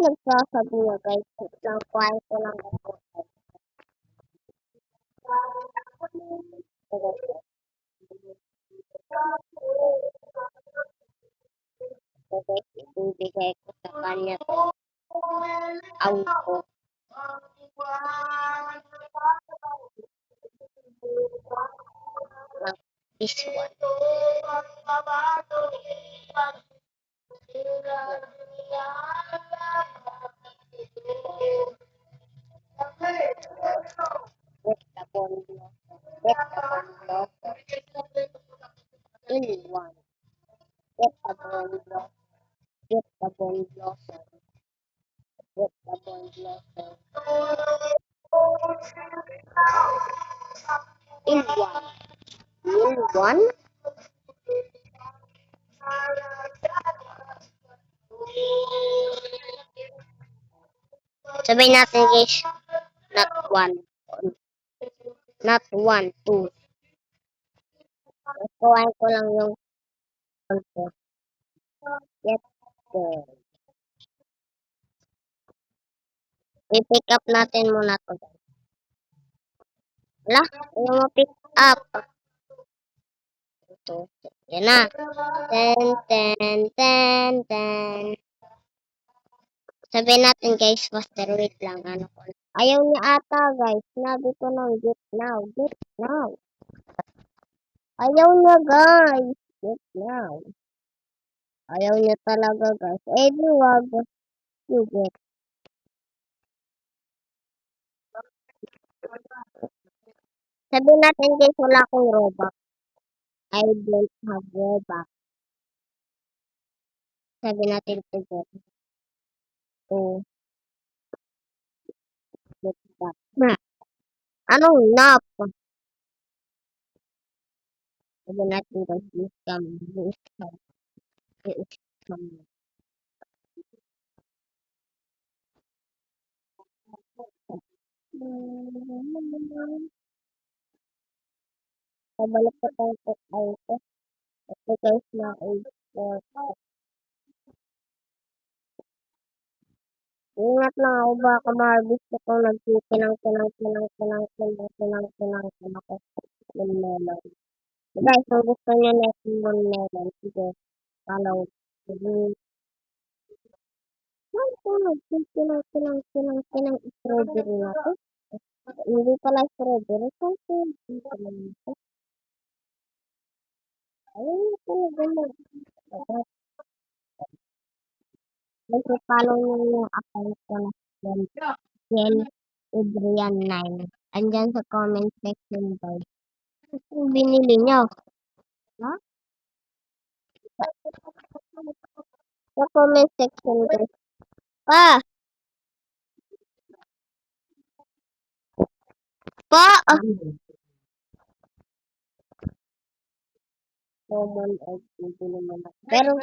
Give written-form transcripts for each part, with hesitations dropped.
nagsasabi niya guys, lang kuhain ko lang ako. So guys, ibibigay ko sa kanya to. Auto. This one. Get the bond in one. Get the bond Get the bond Get the bond in one. In one. Sabihin natin guys, not one. Not one, two. Kuhain ko lang yung concept. Get the. I-pick up natin muna to. Wala, yung ma-pick up. Ito. Yan na. Ten. Sabihin natin guys, faster wait lang. Ano ko. Ayaw niya ata guys. Sinabi ko nang get now. Get now. Ayaw niya guys. Get now. Ayaw niya talaga guys. Eh di wag. You get. Sabihin natin guys, wala akong robot. I don't have robot. Sabihin natin to get. To get back. Na. Anong nap? Sabihin natin guys, please come. Please come. Please come. Pabalik ko tayo sa auto. Ito guys na ingat lang ako baka ma-harvest ako nagkikinang ako. Melon. Guys, kung gusto nyo na yung melon, sige, follow. Sige, strawberry na to. Hindi pala strawberry. Ayun, talaga mo. Guys, follow nyo yung account ko na Jen Adrian 9. Andyan sa comment section guys. Yung binili nyo. Ha? Sa comment section guys. Pa! Common egg, hindi naman. Pero,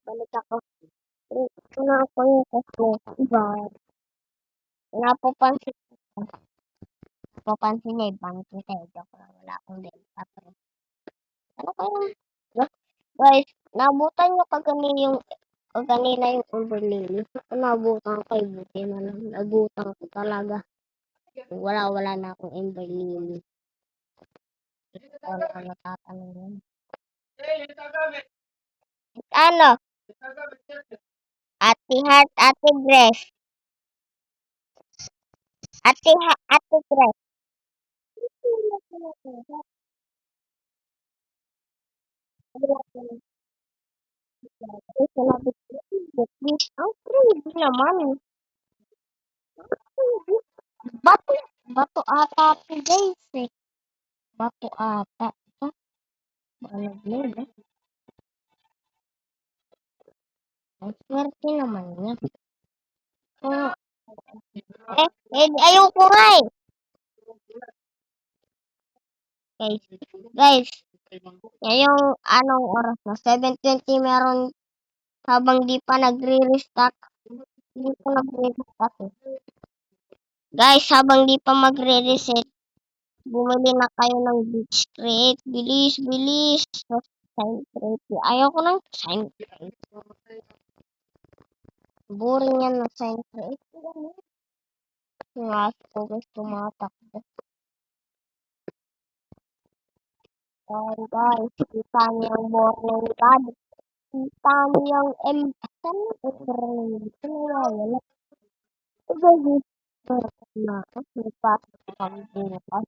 balik ako. Ito na ako yung kasi. Diba? Napapansin niya ibang kita. Joke lang. Wala akong data. Ano kaya? Guys, nabutan nyo kanina yung overlay. Nabutan ko kay buti na lang. Nabutan ko talaga. Wala na akong overlay. Wala na tatanong yun. Ano? Ate Heart, Ate Grace. Ate Grace. Ang creepy naman. Bato, bato ata ito guys eh. Bato ata. Nagload eh. Ang swerte naman niya. Kung, ayoko nga eh. Guys, guys, ngayong anong oras na? 7:20 meron habang di pa nagre-restock. Hindi pa nagre-restock eh. Guys, habang di pa magre-reset, bumili na kayo ng beach crate. Bilis, bilis. Sign crate. Ayoko ng sign crate. Boring yan na sign crate. Yung aso ko guys tumatakbo. Ayan guys, kita niyo yung warning pad. Kita niyo yung saan yung warning? Ito nawawala. Ito guys, na ako. Napasok kami bukas.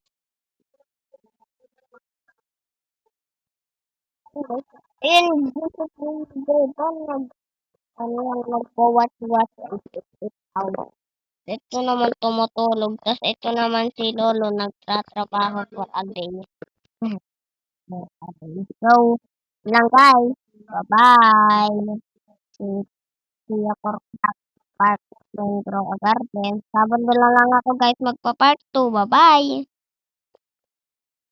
Ayun, gusto ko yung dito. Nagpo-watch-watch. It out. Ito naman tumutulog. Tapos ito naman si Lolo nagtatrabaho for a day. So, lang guys. Bye-bye. See you for part 2 ng Grow a Garden. Sabado lang ako guys magpa-part 2. Bye-bye.